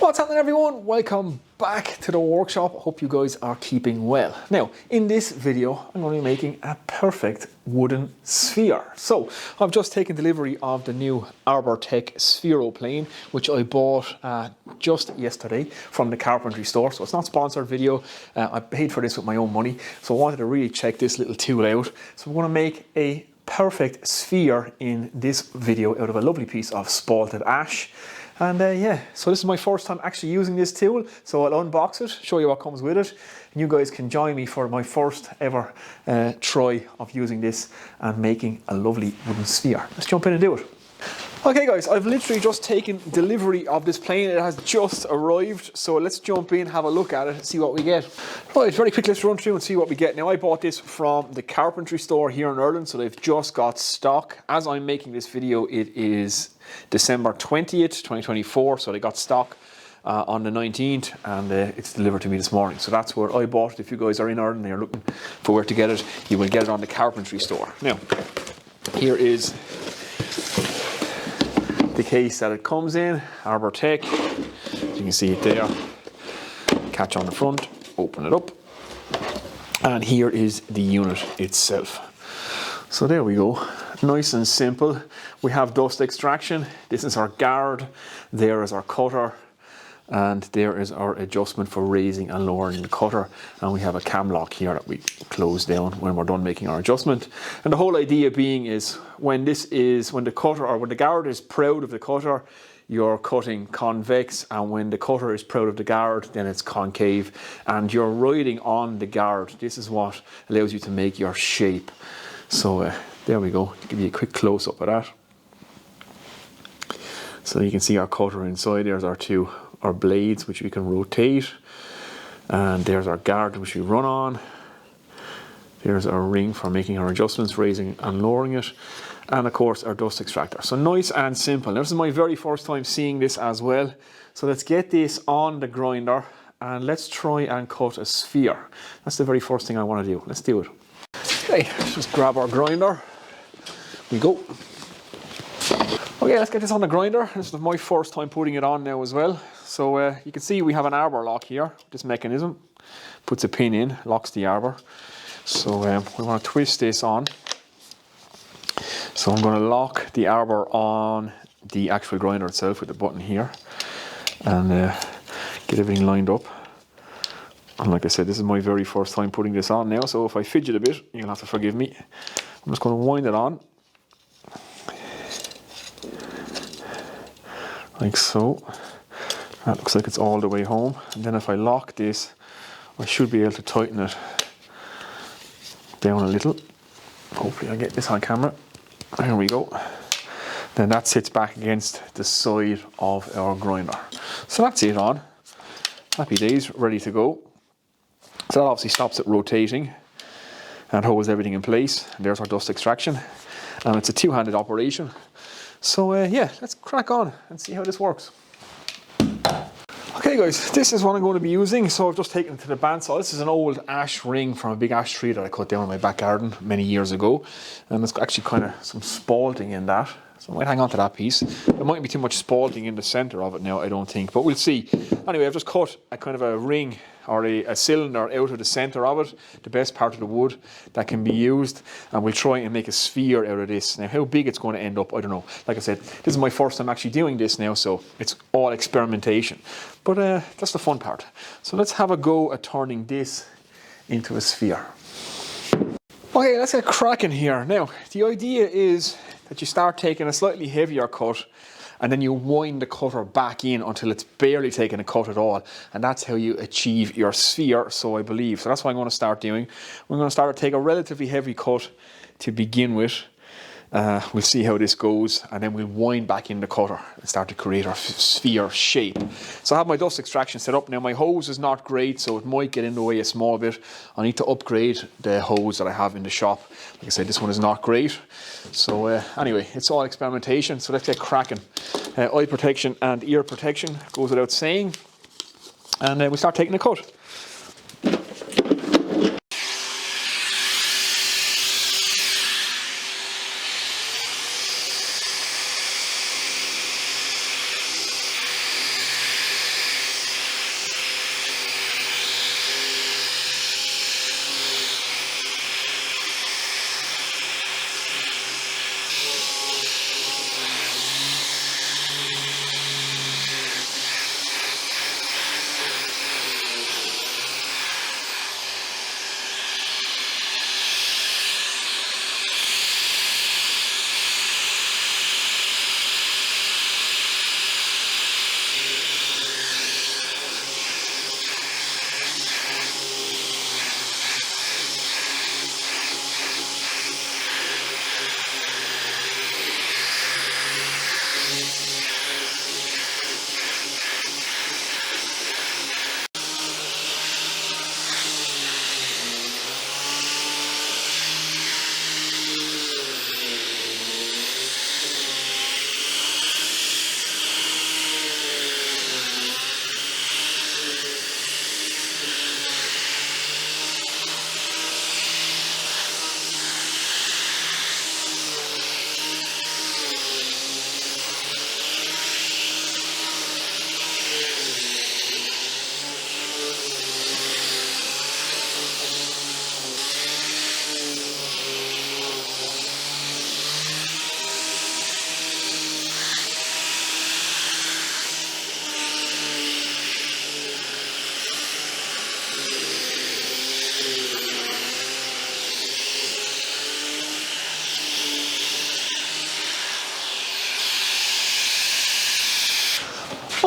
What's happening, everyone? Welcome back to the workshop. Hope you guys are keeping well. Now, in this video, I'm going to be making a perfect wooden sphere. So, I've just taken delivery of the new Arbortech Sphero Plane, which I bought just yesterday from the carpentry store. So it's not a sponsored video. I paid for this with my own money. So I wanted to really check this little tool out. So I'm going to make a perfect sphere in this video out of a lovely piece of spalted ash. And yeah, so this is my first time actually using this tool, so I'll unbox it, show you what comes with it, and you guys can join me for my first ever try of using this and making a lovely wooden sphere. Let's jump in and do it. Okay guys, I've literally just taken delivery of this plane. It has just arrived, so let's jump in, have a look at it and see what we get. Right, very quick, let's run through and see what we get. Now, I bought this from the carpentry store here in Ireland, so they've just got stock. As I'm making this video, it is December 20th, 2024, so they got stock on the 19th, and it's delivered to me this morning. So that's where I bought it. If you guys are in Ireland and you're looking for where to get it, you will get it on the carpentry store. Now, here is the case that it comes in, Arbortech. You can see it there. Catch on the front, open it up, and here is the unit itself. So there we go, nice and simple. We have dust extraction. This is our guard, there is our cutter, and there is our adjustment for raising and lowering the cutter. And we have a cam lock here that we close down when we're done making our adjustment. And the whole idea being is when the cutter, or when the guard is proud of the cutter, you're cutting convex, and when the cutter is proud of the guard, then it's concave, and you're riding on the guard. This is what allows you to make your shape. So there we go, to give you a quick close-up of that. So you can see our cutter inside. There's our blades, which we can rotate, and there's our guard, which we run on. There's our ring for making our adjustments, raising and lowering it, and of course our dust extractor. So nice and simple. Now, this is my very first time seeing this as well. So let's get this on the grinder and let's try and cut a sphere. That's the very first thing I want to do. Let's do it. Okay, let's just grab our grinder. We go. Okay, let's get this on the grinder. This is my first time putting it on now as well. So you can see we have an arbor lock here. This mechanism puts a pin in, locks the arbor. So we want to twist this on. So I'm going to lock the arbor on the actual grinder itself with the button here, and get everything lined up. And like I said, this is my very first time putting this on now, so if I fidget a bit, you'll have to forgive me. I'm just going to wind it on, like so. That looks like it's all the way home. And then if I lock this, I should be able to tighten it down a little. Hopefully I'll get this on camera. There we go. Then that sits back against the side of our grinder. So that's it on. Happy days, ready to go. So that obviously stops it rotating and holds everything in place. And there's our dust extraction. And it's a two-handed operation. So yeah, let's crack on and see how this works. Okay guys, this is what I'm going to be using. So I've just taken it to the bandsaw. This is an old ash ring from a big ash tree that I cut down in my back garden many years ago. And there's actually kind of some spalting in that. So I might hang on to that piece. There mightn't be too much spalting in the center of it now, I don't think, but we'll see. Anyway, I've just cut a kind of a ring or a cylinder out of the center of it, the best part of the wood that can be used, and we'll try and make a sphere out of this. Now, how big it's going to end up, I don't know. Like I said, this is my first time actually doing this now, so it's all experimentation. But that's the fun part. So let's have a go at turning this into a sphere. Okay, let's get cracking here. Now, the idea is that you start taking a slightly heavier cut, and then you wind the cutter back in until it's barely taking a cut at all. And that's how you achieve your sphere, so I believe. So that's what I'm going to start doing. We're going to start to take a relatively heavy cut to begin with. We'll see how this goes, and then we'll wind back in the cutter and start to create our sphere shape. So I have my dust extraction set up. Now, my hose is not great, so it might get in the way a small bit. I need to upgrade the hose that I have in the shop. Like I said, this one is not great. So anyway, it's all experimentation, so let's get cracking. Eye protection and ear protection goes without saying. And we start taking a cut.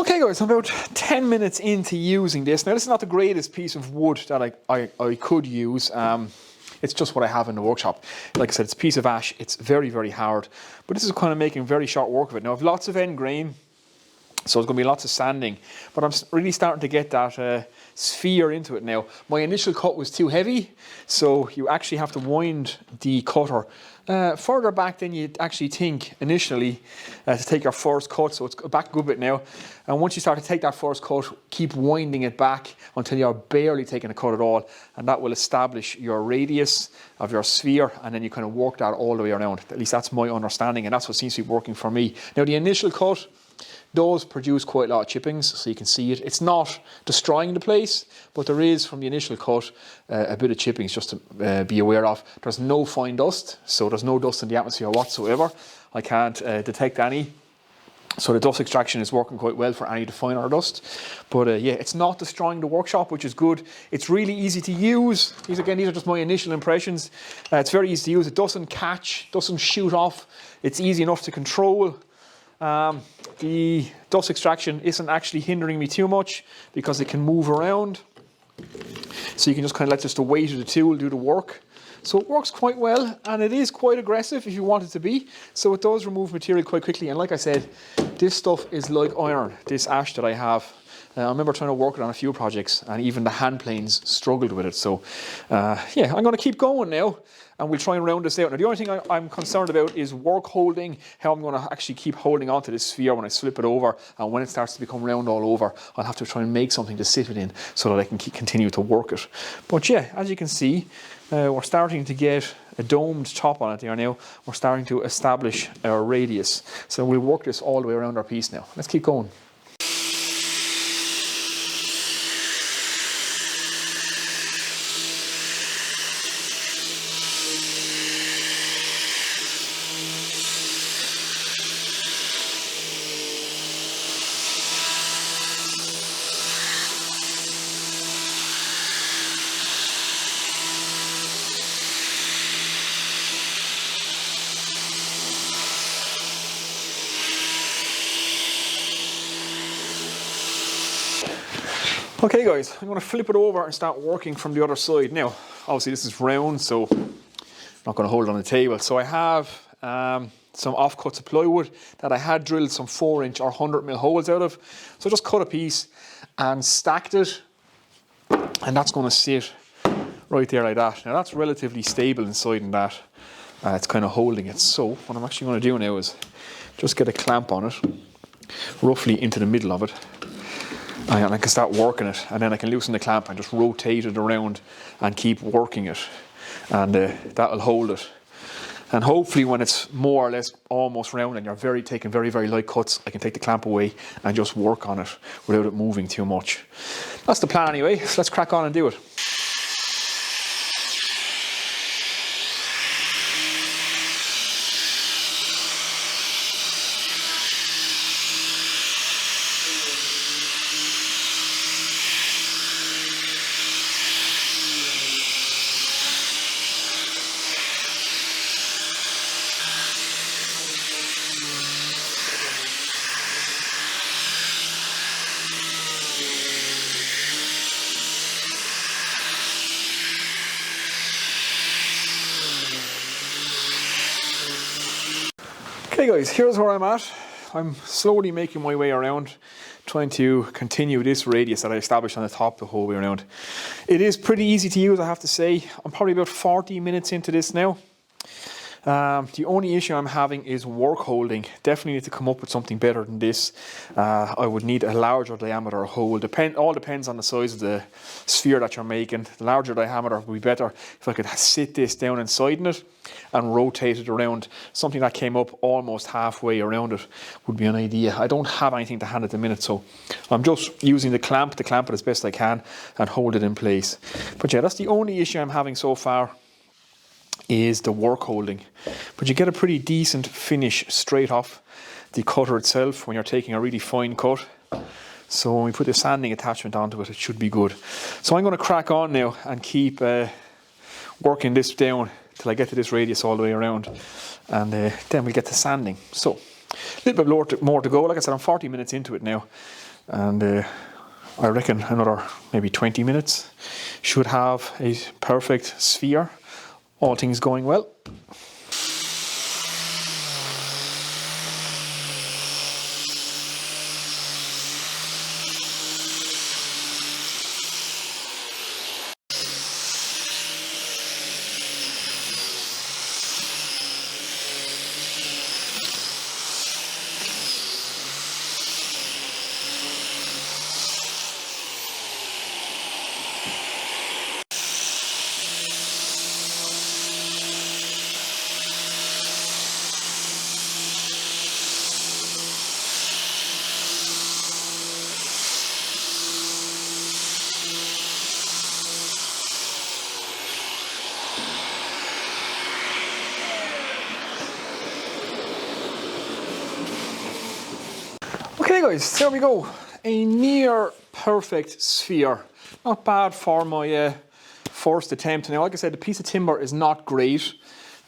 Okay guys, I'm about 10 minutes into using this. Now this is not the greatest piece of wood that I could use. It's just what I have in the workshop. Like I said, it's a piece of ash. It's very, very hard. But this is kind of making very short work of it. Now I've lots of end grain, so there's going to be lots of sanding. But I'm really starting to get that sphere into it now. My initial cut was too heavy, so you actually have to wind the cutter further back than you actually think initially to take your first cut. So it's back a good bit now. And once you start to take that first cut, keep winding it back until you're barely taking a cut at all. And that will establish your radius of your sphere, and then you kind of work that all the way around. At least that's my understanding, and that's what seems to be working for me. Now the initial cut does produce quite a lot of chippings, so you can see it. It's not destroying the place, but there is, from the initial cut, a bit of chippings just to be aware of. There's no fine dust, so there's no dust in the atmosphere whatsoever. I can't detect any. So the dust extraction is working quite well for any finer dust. But yeah, it's not destroying the workshop, which is good. It's really easy to use. These are just my initial impressions. It's very easy to use. It doesn't catch, doesn't shoot off. It's easy enough to control. The dust extraction isn't actually hindering me too much because it can move around. So you can just kind of let just the weight of the tool do the work. So it works quite well, and it is quite aggressive if you want it to be. So it does remove material quite quickly. And like I said, this stuff is like iron, this ash that I have. I remember trying to work it on a few projects, and even the hand planes struggled with it. So yeah, I'm going to keep going now, and we'll try and round this out. Now the only thing I'm concerned about is work holding, how I'm going to actually keep holding onto this sphere when I flip it over, and when it starts to become round all over, I'll have to try and make something to sit it in so that I can continue to work it. But yeah, as you can see, we're starting to get a domed top on it there now. We're starting to establish our radius. So we'll work this all the way around our piece now. Let's keep going. Okay guys, I'm going to flip it over and start working from the other side. Now, obviously this is round, so I'm not going to hold it on the table. So I have some offcuts of plywood that I had drilled some 4-inch or 100mm holes out of. So I just cut a piece and stacked it, and that's going to sit right there like that. Now that's relatively stable inside, and that it's kind of holding it. So what I'm actually going to do now is just get a clamp on it, roughly into the middle of it. And I can start working it, and then I can loosen the clamp and just rotate it around and keep working it, and that'll hold it. And hopefully when it's more or less almost round and you're taking very, very light cuts, I can take the clamp away and just work on it without it moving too much. That's the plan anyway, so let's crack on and do it. Okay guys, here's where I'm at. I'm slowly making my way around, trying to continue this radius that I established on the top the whole way around. It is pretty easy to use, I have to say. I'm probably about 40 minutes into this now. The only issue I'm having is work holding. Definitely need to come up with something better than this. I would need a larger diameter hole. All depends on the size of the sphere that you're making. The larger diameter would be better if I could sit this down inside in it and rotate it around. Something that came up almost halfway around it would be an idea. I don't have anything to hand at the minute, so I'm just using the clamp it as best I can and hold it in place. But yeah, that's the only issue I'm having so far, is the work holding. But you get a pretty decent finish straight off the cutter itself when you're taking a really fine cut. So when we put the sanding attachment onto it, it should be good. So I'm going to crack on now and keep working this down till I get to this radius all the way around, and then we'll get to sanding. So a little bit more to go. Like I said, I'm 40 minutes into it now. and I reckon another maybe 20 minutes should have a perfect sphere, all things going well. Okay guys, there we go. A near perfect sphere. Not bad for my first attempt. Now, like I said, the piece of timber is not great.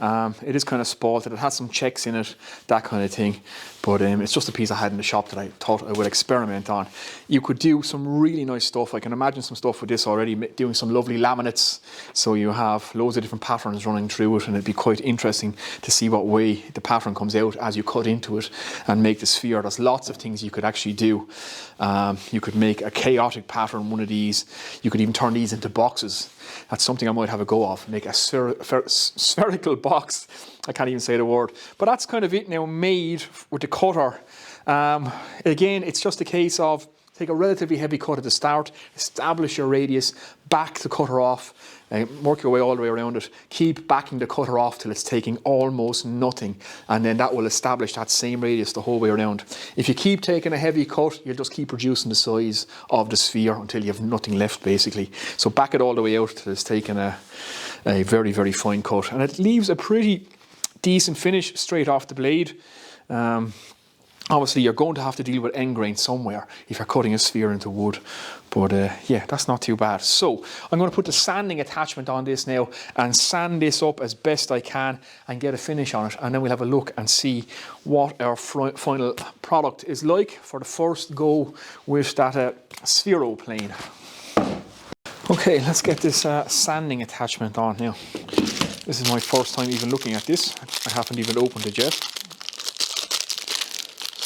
It is kind of spalted. It has some checks in it, that kind of thing. But it's just a piece I had in the shop that I thought I would experiment on. You could do some really nice stuff. I can imagine some stuff with this already, doing some lovely laminates. So you have loads of different patterns running through it, and it'd be quite interesting to see what way the pattern comes out as you cut into it and make the sphere. There's lots of things you could actually do. You could make a chaotic pattern, one of these. You could even turn these into boxes. That's something I might have a go of. Make a spherical box. I can't even say the word. But that's kind of it now, made with the cutter. Again, it's just a case of take a relatively heavy cut at the start, establish your radius, back the cutter off, work your way all the way around it. Keep backing the cutter off till it's taking almost nothing, and then that will establish that same radius the whole way around. If you keep taking a heavy cut, you'll just keep reducing the size of the sphere until you have nothing left, basically. So back it all the way out till it's taken a very, very fine cut, and it leaves a pretty decent finish straight off the blade. Obviously, you're going to have to deal with end grain somewhere if you're cutting a sphere into wood. But yeah, that's not too bad. So I'm going to put the sanding attachment on this now and sand this up as best I can and get a finish on it. And then we'll have a look and see what our final product is like for the first go with that SpheroPlane. Okay, let's get this sanding attachment on now. This is my first time even looking at this. I haven't even opened it yet.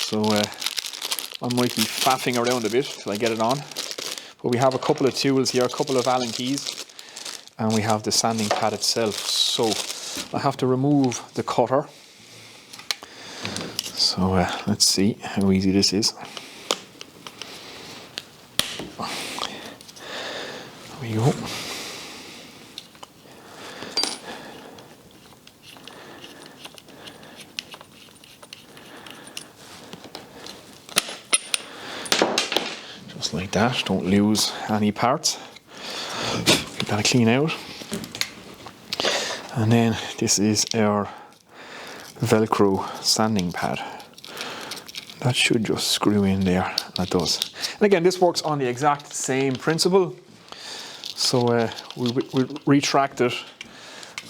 So I might be faffing around a bit till I get it on. But we have a couple of tools here, a couple of Allen keys, and we have the sanding pad itself. So I have to remove the cutter. So let's see how easy this is. There we go. Just like that, don't lose any parts. Get that clean out. And then this is our Velcro sanding pad. That should just screw in there, that does. And again, this works on the exact same principle. So we'll retract it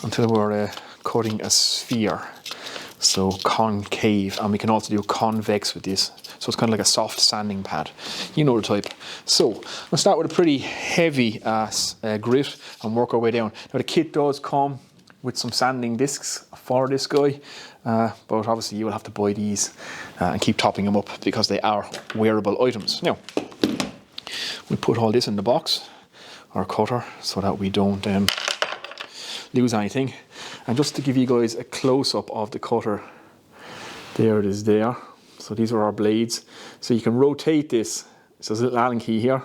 until we're cutting a sphere. So concave, and we can also do convex with this. So it's kind of like a soft sanding pad. You know the type. So we'll start with a pretty heavy grit and work our way down. Now the kit does come with some sanding discs for this guy, but obviously you will have to buy these and keep topping them up because they are wearable items. Now, we put all this in the box, our cutter, so that we don't lose anything. And just to give you guys a close-up of the cutter, there it is there. So these are our blades. So you can rotate this. So there's a little Allen key here,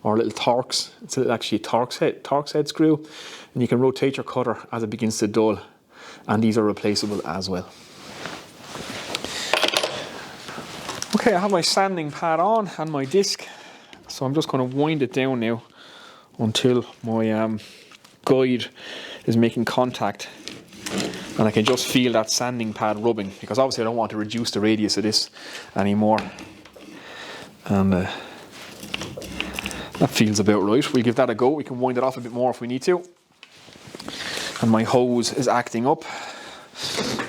or a little Torx. It's actually a Torx head screw. And you can rotate your cutter as it begins to dull. And these are replaceable as well. Okay, I have my sanding pad on and my disc. So I'm just going to wind it down now until my guide is making contact. And I can just feel that sanding pad rubbing, because obviously I don't want to reduce the radius of this anymore. And that feels about right. We'll give that a go. We can wind it off a bit more if we need to. And my hose is acting up.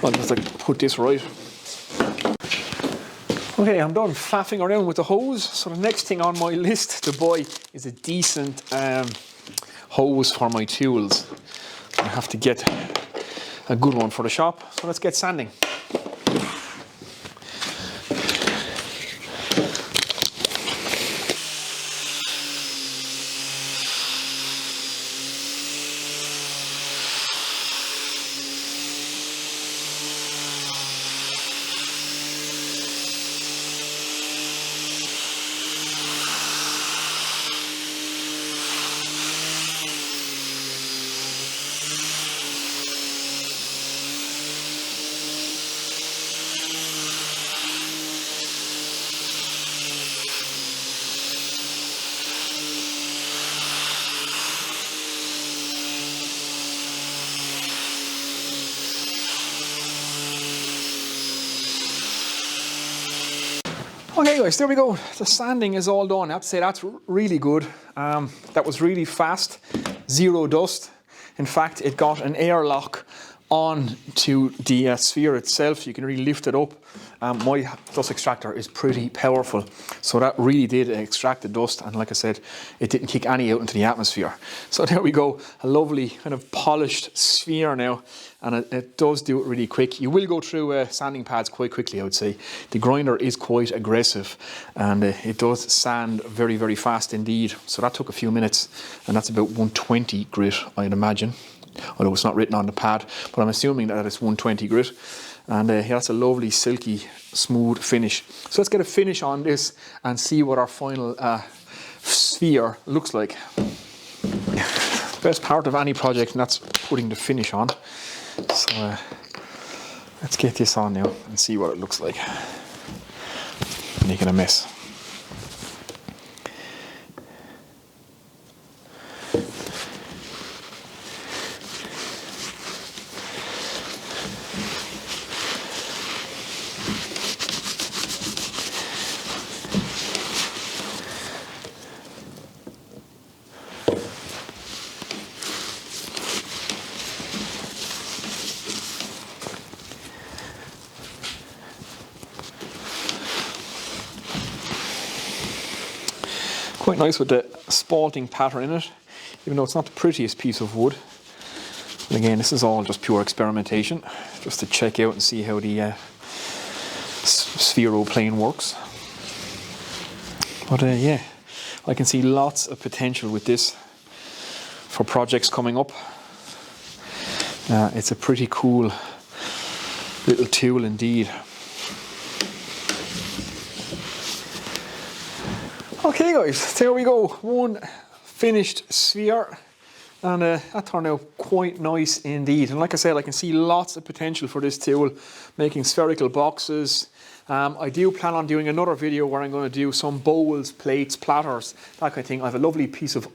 I'll just put this right. Okay, I'm done faffing around with the hose. So the next thing on my list to buy is a decent hose for my tools. I have to get a good one for the shop. So let's get sanding. Okay guys, there we go. The sanding is all done. I have to say that's really good. That was really fast, zero dust. In fact, it got an airlock on to the sphere itself. You can really lift it up. My dust extractor is pretty powerful, so that really did extract the dust, and like I said, it didn't kick any out into the atmosphere. So there we go, a lovely kind of polished sphere now, and it does do it really quick. You will go through sanding pads quite quickly, I would say. The grinder is quite aggressive, and it does sand very, very fast indeed. So that took a few minutes, and that's about 120 grit, I'd imagine. Although it's not written on the pad, but I'm assuming that it's 120 grit. And yeah, that's a lovely, silky, smooth finish. So let's get a finish on this and see what our final sphere looks like. Best part of any project, and that's putting the finish on. So let's get this on now and see what it looks like. Making a mess. Quite nice with the spalting pattern in it, even though it's not the prettiest piece of wood. And again, this is all just pure experimentation, just to check out and see how the SpheroPlane works. But yeah, I can see lots of potential with this for projects coming up. It's a pretty cool little tool indeed. Okay guys, there we go, one finished sphere, and that turned out quite nice indeed. And like I said, I can see lots of potential for this tool, making spherical boxes. I do plan on doing another video where I'm going to do some bowls, plates, platters, that kind of thing. I have a lovely piece of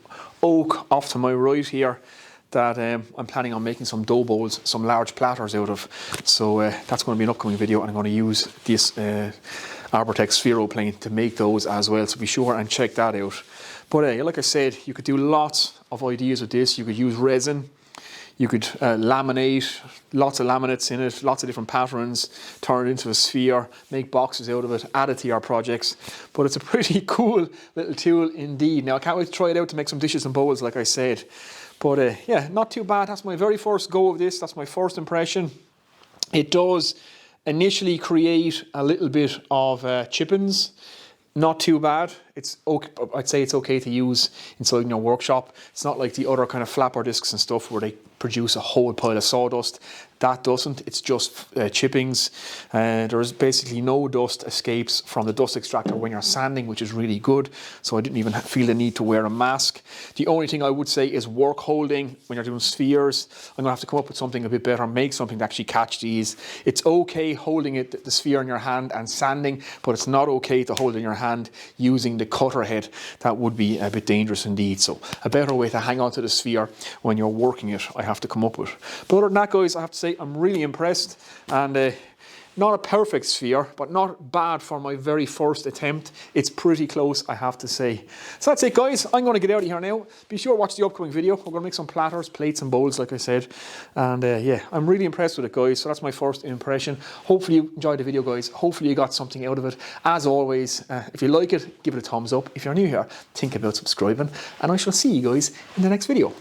oak off to my right here that I'm planning on making some dough bowls, some large platters out of. So that's going to be an upcoming video, and I'm going to use this Arbortech Sphero Plane to make those as well, so be sure and check that out. But like I said, you could do lots of ideas with this. You could use resin, you could laminate, lots of laminates in it, lots of different patterns, turn it into a sphere, make boxes out of it, add it to your projects. But it's a pretty cool little tool indeed. Now I can't wait to try it out to make some dishes and bowls, like I said. But yeah, not too bad. That's my very first go of this. That's my first impression. It does initially create a little bit of chippings. Not too bad. It's okay, I'd say it's okay to use inside your workshop. It's not like the other kind of flapper discs and stuff where they produce a whole pile of sawdust. That doesn't. It's just chippings. There's basically no dust escapes from the dust extractor when you're sanding, which is really good. So I didn't even feel the need to wear a mask. The only thing I would say is work holding when you're doing spheres. I'm gonna have to come up with something a bit better, make something to actually catch these. It's okay holding it, the sphere in your hand and sanding, but it's not okay to hold it in your hand using the cutter head. That would be a bit dangerous indeed. So a better way to hang on to the sphere when you're working it, I have to come up with. But other than that, guys, I have to say I'm really impressed, and Not a perfect sphere, but not bad for my very first attempt. It's pretty close, I have to say. So that's it, guys. I'm going to get out of here now. Be sure to watch the upcoming video. We're going to make some platters, plates and bowls, like I said. And yeah, I'm really impressed with it, guys. So that's my first impression. Hopefully you enjoyed the video, guys. Hopefully you got something out of it. As always, if you like it, give it a thumbs up. If you're new here, think about subscribing. And I shall see you guys in the next video.